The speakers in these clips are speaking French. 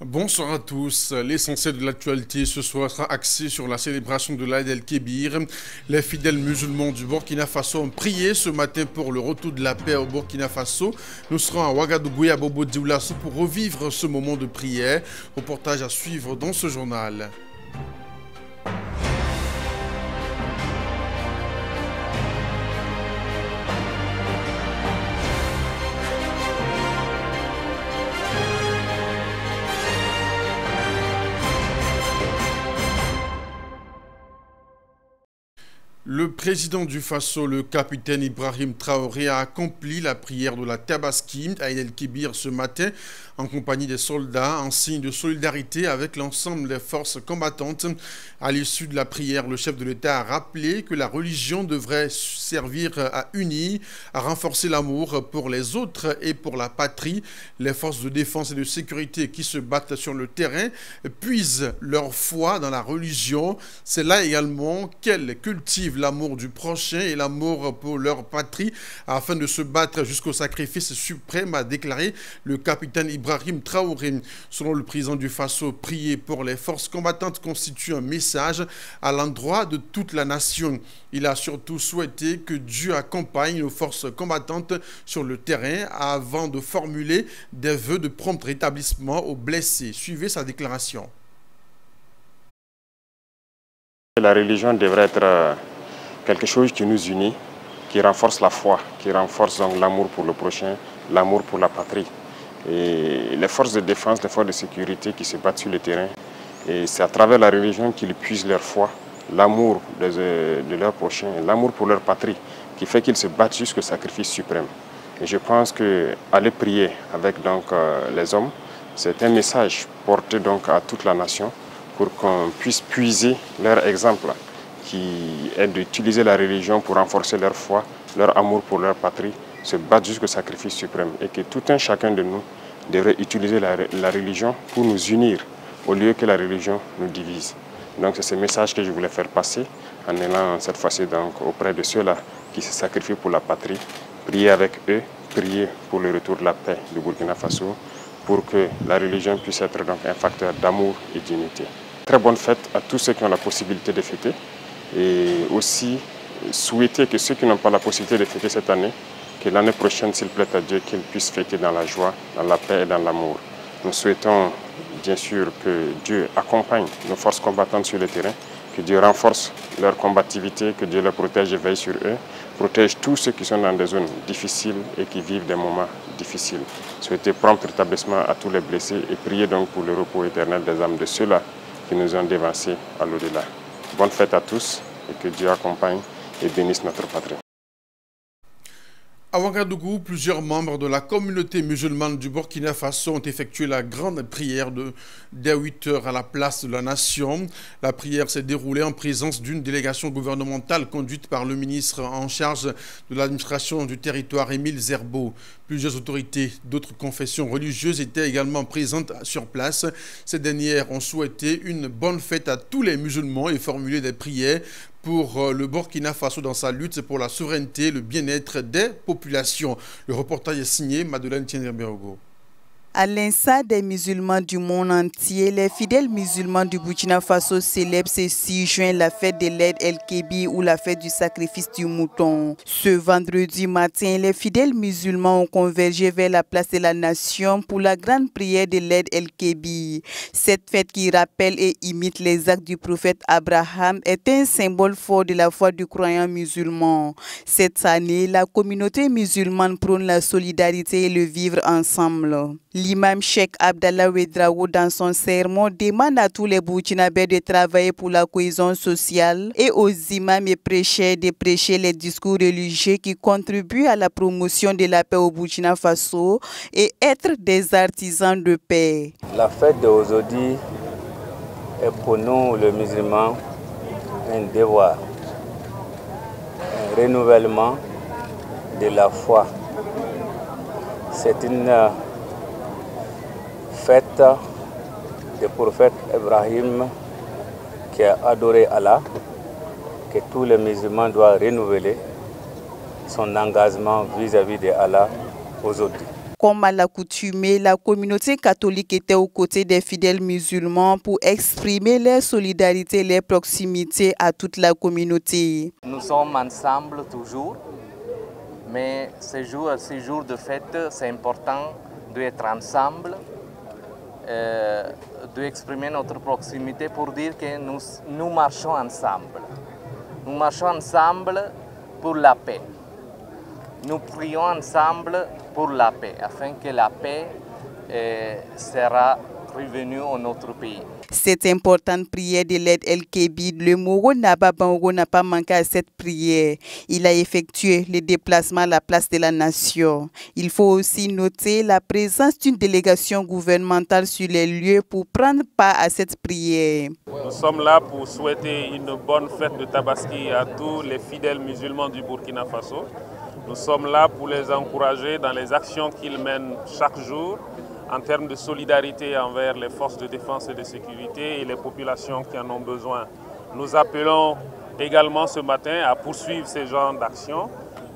Bonsoir à tous. L'essentiel de l'actualité ce soir sera axé sur la célébration de l'Aïd el-Kébir. Les fidèles musulmans du Burkina Faso ont prié ce matin pour le retour de la paix au Burkina Faso. Nous serons à Ouagadougou et à Bobo Dioulasso pour revivre ce moment de prière. Reportage à suivre dans ce journal. Le président du Faso, le capitaine Ibrahim Traoré, a accompli la prière de la Tabaski à Aïd el-Kébir ce matin en compagnie des soldats en signe de solidarité avec l'ensemble des forces combattantes. À l'issue de la prière, le chef de l'État a rappelé que la religion devrait servir à unir, à renforcer l'amour pour les autres et pour la patrie. Les forces de défense et de sécurité qui se battent sur le terrain puisent leur foi dans la religion. C'est là également qu'elles cultivent l'amour du prochain et l'amour pour leur patrie afin de se battre jusqu'au sacrifice suprême, a déclaré le capitaine Ibrahim Traoré. Selon le président du Faso, prier pour les forces combattantes constitue un message à l'endroit de toute la nation. Il a surtout souhaité que Dieu accompagne nos forces combattantes sur le terrain avant de formuler des vœux de prompt rétablissement aux blessés. Suivez sa déclaration. La religion devrait être quelque chose qui nous unit, qui renforce la foi, qui renforce donc l'amour pour le prochain, l'amour pour la patrie. Et les forces de défense, les forces de sécurité qui se battent sur le terrain, et c'est à travers la religion qu'ils puisent leur foi, l'amour de leur prochain, l'amour pour leur patrie, qui fait qu'ils se battent jusqu'au sacrifice suprême. Et je pense qu'aller prier avec donc, les hommes, c'est un message porté donc à toute la nation pour qu'on puisse puiser leur exemple, qui est d'utiliser la religion pour renforcer leur foi, leur amour pour leur patrie, se battre jusqu'au sacrifice suprême. Et que tout un chacun de nous devrait utiliser la religion pour nous unir, au lieu que la religion nous divise. Donc c'est ce message que je voulais faire passer en allant cette fois-ci auprès de ceux-là qui se sacrifient pour la patrie, prier avec eux, prier pour le retour de la paix du Burkina Faso, pour que la religion puisse être donc un facteur d'amour et d'unité. Très bonne fête à tous ceux qui ont la possibilité de fêter. Et aussi souhaiter que ceux qui n'ont pas la possibilité de fêter cette année, que l'année prochaine, s'il plaît à Dieu, qu'ils puissent fêter dans la joie, dans la paix et dans l'amour. Nous souhaitons bien sûr que Dieu accompagne nos forces combattantes sur le terrain, que Dieu renforce leur combativité, que Dieu les protège et veille sur eux, protège tous ceux qui sont dans des zones difficiles et qui vivent des moments difficiles. Souhaiter prompt rétablissement à tous les blessés et prier donc pour le repos éternel des âmes de ceux-là qui nous ont dévancés à l'au-delà. Bonne fête à tous et que Dieu accompagne et bénisse notre patrie. À Ouagadougou, plusieurs membres de la communauté musulmane du Burkina Faso ont effectué la grande prière dès 8 h à la place de la Nation. La prière s'est déroulée en présence d'une délégation gouvernementale conduite par le ministre en charge de l'administration du territoire, Émile Zerbo. Plusieurs autorités d'autres confessions religieuses étaient également présentes sur place. Ces dernières ont souhaité une bonne fête à tous les musulmans et formulé des prières pour le Burkina Faso dans sa lutte pour la souveraineté et le bien-être des populations. Le reportage est signé Madeleine Tienbergo. À l'instar des musulmans du monde entier, les fidèles musulmans du Burkina Faso célèbrent ce 6 juin la fête de l'Aïd el-Kébir ou la fête du sacrifice du mouton. Ce vendredi matin, les fidèles musulmans ont convergé vers la place de la Nation pour la grande prière de l'Aïd el-Kébir. Cette fête qui rappelle et imite les actes du prophète Abraham est un symbole fort de la foi du croyant musulman. Cette année, la communauté musulmane prône la solidarité et le vivre ensemble. L'imam Cheikh Abdallah Ouedraogo, dans son sermon, demande à tous les Burkinabés de travailler pour la cohésion sociale et aux imams et prêcheurs de prêcher les discours religieux qui contribuent à la promotion de la paix au Burkina Faso et être des artisans de paix. La fête d'aujourd'hui est pour nous, les musulmans, un devoir, un renouvellement de la foi. C'est une fête du prophète Ibrahim qui a adoré Allah, que tous les musulmans doivent renouveler son engagement vis-à-vis de Allah aujourd'hui. Comme à l'accoutumée, la communauté catholique était aux côtés des fidèles musulmans pour exprimer leur solidarité et leur proximité à toute la communauté. Nous sommes ensemble toujours, mais ces jours de fête, c'est important d'être ensemble, d'exprimer notre proximité pour dire que nous marchons ensemble. Nous marchons ensemble pour la paix. Nous prions ensemble pour la paix, afin que la paix sera revenue dans notre pays. Cette importante prière de l'aide El Kébir, le Moro Naba Bango n'a pas manqué à cette prière. Il a effectué le déplacement à la place de la nation. Il faut aussi noter la présence d'une délégation gouvernementale sur les lieux pour prendre part à cette prière. Nous sommes là pour souhaiter une bonne fête de Tabaski à tous les fidèles musulmans du Burkina Faso. Nous sommes là pour les encourager dans les actions qu'ils mènent chaque jour en termes de solidarité envers les forces de défense et de sécurité et les populations qui en ont besoin. Nous appelons également ce matin à poursuivre ces genres d'actions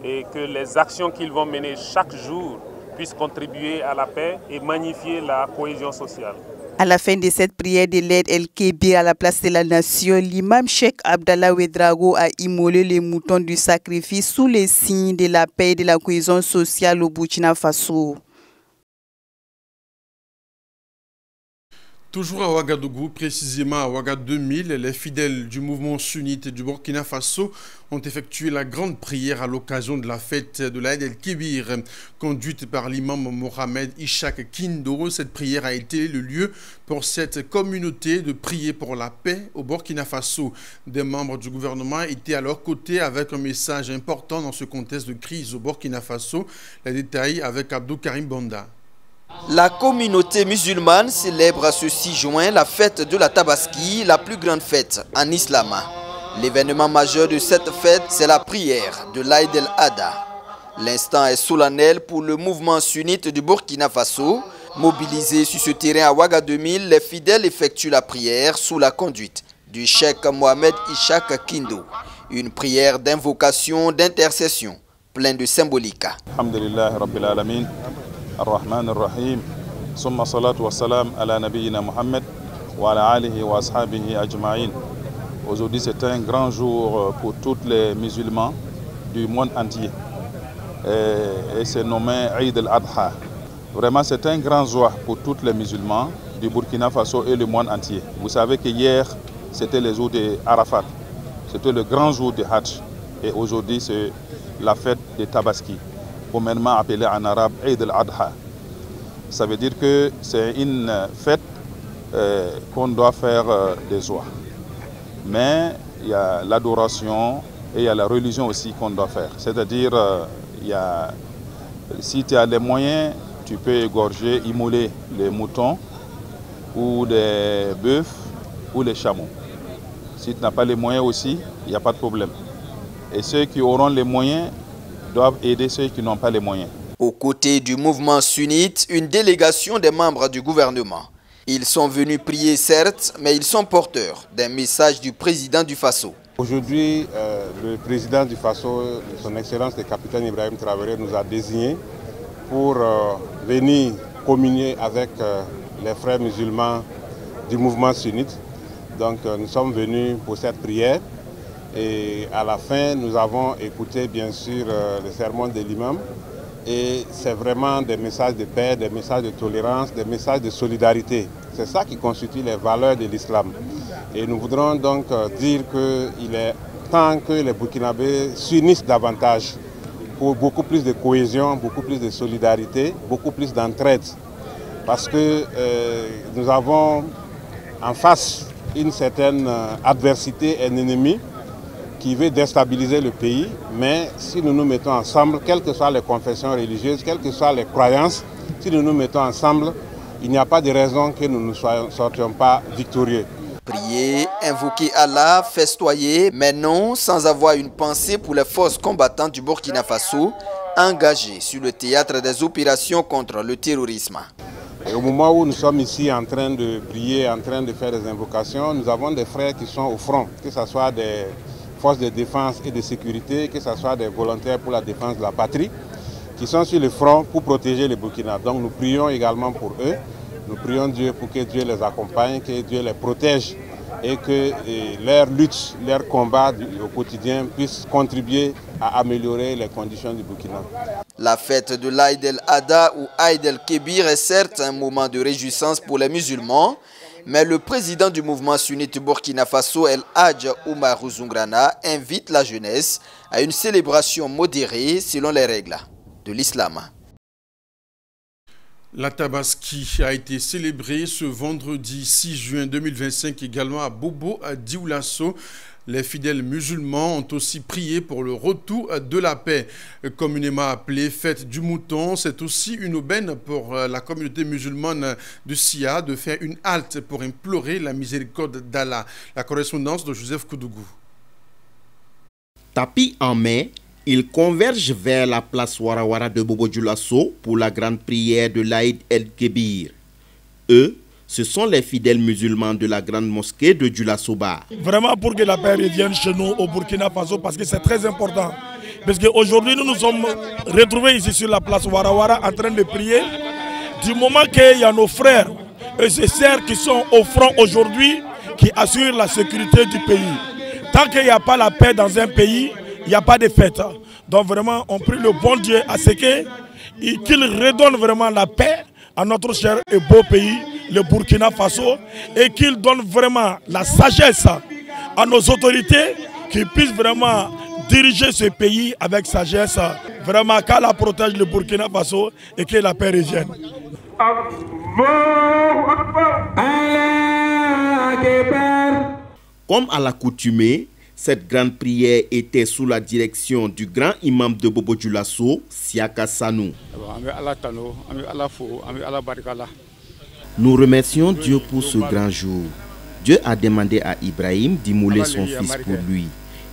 et que les actions qu'ils vont mener chaque jour puissent contribuer à la paix et magnifier la cohésion sociale. À la fin de cette prière de l'aide El Kébir à la place de la nation, l'imam Cheikh Abdallah Ouedraogo a immolé les moutons du sacrifice sous les signes de la paix et de la cohésion sociale au Burkina Faso. Toujours à Ouagadougou, précisément à Ouaga 2000, les fidèles du mouvement sunnite du Burkina Faso ont effectué la grande prière à l'occasion de la fête de l'Aïd el-Kébir. Conduite par l'imam Mohamed Ishak Kindo, cette prière a été le lieu pour cette communauté de prier pour la paix au Burkina Faso. Des membres du gouvernement étaient à leur côté avec un message important dans ce contexte de crise au Burkina Faso. Les détails avec Abdou Karim Bonda. La communauté musulmane célèbre ce 6 juin la fête de la Tabaski, la plus grande fête en islam. L'événement majeur de cette fête, c'est la prière de l'Aïd el-Adha. L'instant est solennel pour le mouvement sunnite du Burkina Faso. Mobilisés sur ce terrain à Ouaga 2000, les fidèles effectuent la prière sous la conduite du cheikh Mohamed Ishak Kindo. Une prière d'invocation, d'intercession, pleine de symbolique. Alhamdulillah Rabbil Alamin. Ar-Rahman Ar-Rahim, summa salatu wa salam ala nabiyyina Muhammad wa ala alihi wa ashabihi ajma'in. Aujourd'hui c'est un grand jour pour tous les musulmans du monde entier et c'est nommé Eid al-Adha. Vraiment c'est un grand jour pour tous les musulmans du Burkina Faso et le monde entier. Vous savez que hier c'était le jour de Arafat, c'était le grand jour de Hajj et aujourd'hui c'est la fête de Tabaski, communément appelé en arabe Eid al-Adha. Ça veut dire que c'est une fête qu'on doit faire des joies. Mais il y a l'adoration et il y a la religion aussi qu'on doit faire. C'est-à-dire, si tu as les moyens, tu peux égorger, immoler les moutons ou des bœufs ou les chameaux. Si tu n'as pas les moyens aussi, il n'y a pas de problème. Et ceux qui auront les moyens doivent aider ceux qui n'ont pas les moyens. Aux côtés du mouvement sunnite, une délégation des membres du gouvernement. Ils sont venus prier certes, mais ils sont porteurs d'un message du président du Faso. Aujourd'hui, le président du Faso, son Excellence le capitaine Ibrahim Traoré, nous a désignés pour venir communier avec les frères musulmans du mouvement sunnite. Donc nous sommes venus pour cette prière. Et à la fin, nous avons écouté bien sûr le sermon de l'imam. Et c'est vraiment des messages de paix, des messages de tolérance, des messages de solidarité. C'est ça qui constitue les valeurs de l'islam. Et nous voudrons donc dire qu'il est temps que les Burkinabés s'unissent davantage pour beaucoup plus de cohésion, beaucoup plus de solidarité, beaucoup plus d'entraide. Parce que nous avons en face une certaine adversité, un ennemi qui veut déstabiliser le pays, mais si nous nous mettons ensemble, quelles que soient les confessions religieuses, quelles que soient les croyances, si nous nous mettons ensemble, il n'y a pas de raison que nous ne sortions pas victorieux. Prier, invoquer Allah, festoyer, mais non sans avoir une pensée pour les forces combattantes du Burkina Faso, engagées sur le théâtre des opérations contre le terrorisme. Et au moment où nous sommes ici en train de prier, en train de faire des invocations, nous avons des frères qui sont au front, que ce soit des forces de défense et de sécurité, que ce soit des volontaires pour la défense de la patrie, qui sont sur le front pour protéger le Burkina. Donc nous prions également pour eux. Nous prions Dieu pour que Dieu les accompagne, que Dieu les protège et que leur lutte, leur combat au quotidien puisse contribuer à améliorer les conditions du Burkina. La fête de l'Aïd el-Adha ou Aïd el-Kébir est certes un moment de réjouissance pour les musulmans, mais le président du mouvement sunnite Burkina Faso, El Hadj Oumarou Zoungrana, invite la jeunesse à une célébration modérée selon les règles de l'islam. La Tabaski a été célébrée ce vendredi 6 juin 2025 également à Bobo, à Dioulasso. Les fidèles musulmans ont aussi prié pour le retour de la paix. Communément appelée fête du mouton, c'est aussi une aubaine pour la communauté musulmane de Sia de faire une halte pour implorer la miséricorde d'Allah. La correspondance de Joseph Koudougou. Tapis en main, ils convergent vers la place Warawara de Bobo Dioulasso pour la grande prière de l'Aïd el-Kébir. Eux, ce sont les fidèles musulmans de la grande mosquée de Dioulasso-Ba. Vraiment pour que la paix revienne chez nous au Burkina Faso parce que c'est très important. Parce qu'aujourd'hui nous nous sommes retrouvés ici sur la place Warawara en train de prier. Du moment qu'il y a nos frères et ses sœurs qui sont au front aujourd'hui, qui assurent la sécurité du pays. Tant qu'il n'y a pas la paix dans un pays, il n'y a pas de fête. Donc vraiment on prie le bon Dieu à ce qu'il redonne vraiment la paix à notre cher et beau pays, le Burkina Faso, et qu'il donne vraiment la sagesse à nos autorités qui puissent vraiment diriger ce pays avec sagesse. Vraiment qu'Allah protège le Burkina Faso et que la paix revienne. Comme à l'accoutumée, cette grande prière était sous la direction du grand imam de Bobo Dioulasso, Siaka Sanou. Nous remercions Dieu pour ce grand jour. Dieu a demandé à Ibrahim d'immoler son fils pour lui.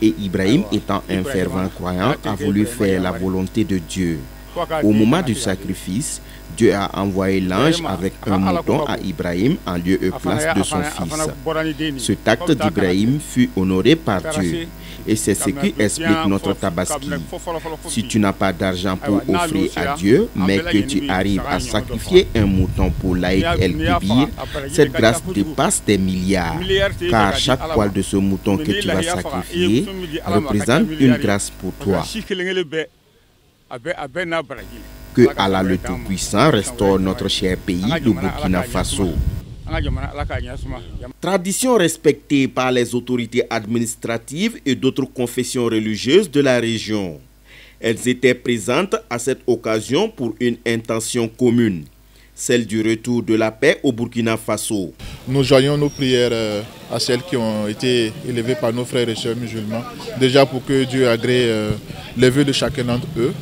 Et Ibrahim, étant un fervent croyant, a voulu faire la volonté de Dieu. Au moment du sacrifice, Dieu a envoyé l'ange avec un mouton à Ibrahim en lieu et place de son fils. Cet acte d'Ibrahim fut honoré par Dieu. Et c'est ce qui explique notre tabaski. Si tu n'as pas d'argent pour offrir à Dieu, mais que tu arrives à sacrifier un mouton pour l'Aïd el-Kébir, cette grâce dépasse des milliards. Car chaque poil de ce mouton que tu vas sacrifier représente une grâce pour toi. Que Allah le Tout-Puissant restaure notre cher pays, le Burkina Faso. Tradition respectée par les autorités administratives et d'autres confessions religieuses de la région. Elles étaient présentes à cette occasion pour une intention commune, celle du retour de la paix au Burkina Faso. Nous joignons nos prières à celles qui ont été élevées par nos frères et sœurs musulmans, déjà pour que Dieu agrée les vœux de chacun d'entre eux.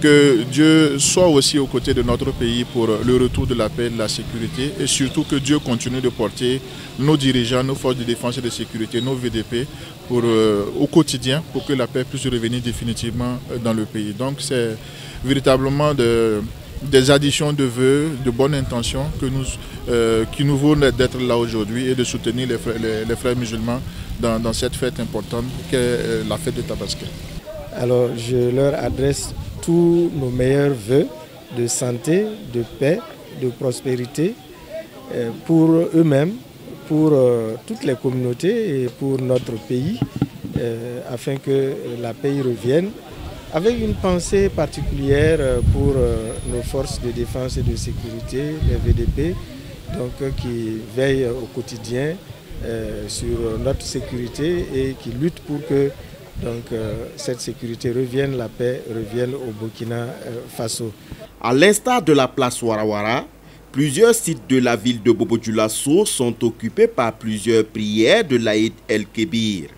Que Dieu soit aussi aux côtés de notre pays pour le retour de la paix et de la sécurité et surtout que Dieu continue de porter nos dirigeants, nos forces de défense et de sécurité, nos VDP au quotidien pour que la paix puisse revenir définitivement dans le pays. Donc c'est véritablement des additions de vœux, de bonnes intentions qui nous vaut d'être là aujourd'hui et de soutenir les frères musulmans dans cette fête importante qu'est la fête de Tabaski. Alors je leur adresse tous nos meilleurs vœux de santé, de paix, de prospérité pour eux-mêmes, pour toutes les communautés et pour notre pays, afin que la paix y revienne, avec une pensée particulière pour nos forces de défense et de sécurité, les VDP, donc, qui veillent au quotidien sur notre sécurité et qui luttent pour que cette sécurité revienne, la paix revienne au Burkina Faso. À l'instar de la place Warawara, plusieurs sites de la ville de Bobo Dioulasso sont occupés par plusieurs prières de l'Aïd el-Kébir.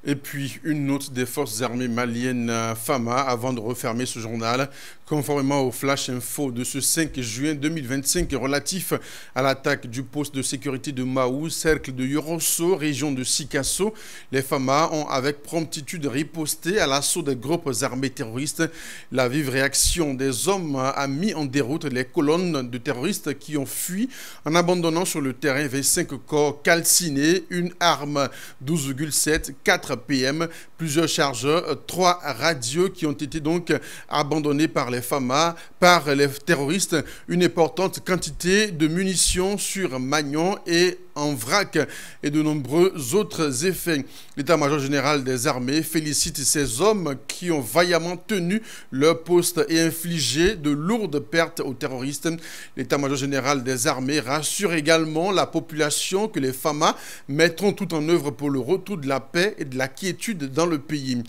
Et puis, une note des forces armées maliennes FAMA, avant de refermer ce journal. Conformément au flash info de ce 5 juin 2025 relatif à l'attaque du poste de sécurité de Maou, cercle de Yorosso, région de Sikasso, les FAMA ont avec promptitude riposté à l'assaut des groupes armés terroristes. La vive réaction des hommes a mis en déroute les colonnes de terroristes qui ont fui en abandonnant sur le terrain 25 corps calcinés, une arme 12,7, 4 PM, plusieurs chargeurs, 3 radios qui ont été donc abandonnés par les FAMA, par les terroristes, une importante quantité de munitions sur Magnon et en vrac et de nombreux autres effets. L'état-major général des armées félicite ces hommes qui ont vaillamment tenu leur poste et infligé de lourdes pertes aux terroristes. L'état-major général des armées rassure également la population que les FAMA mettront tout en œuvre pour le retour de la paix et de la quiétude dans le pays.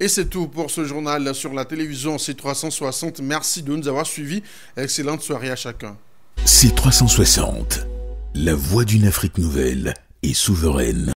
Et c'est tout pour ce journal sur la télévision C360. Merci de nous avoir suivis. Excellente soirée à chacun. C360, la voix d'une Afrique nouvelle et souveraine.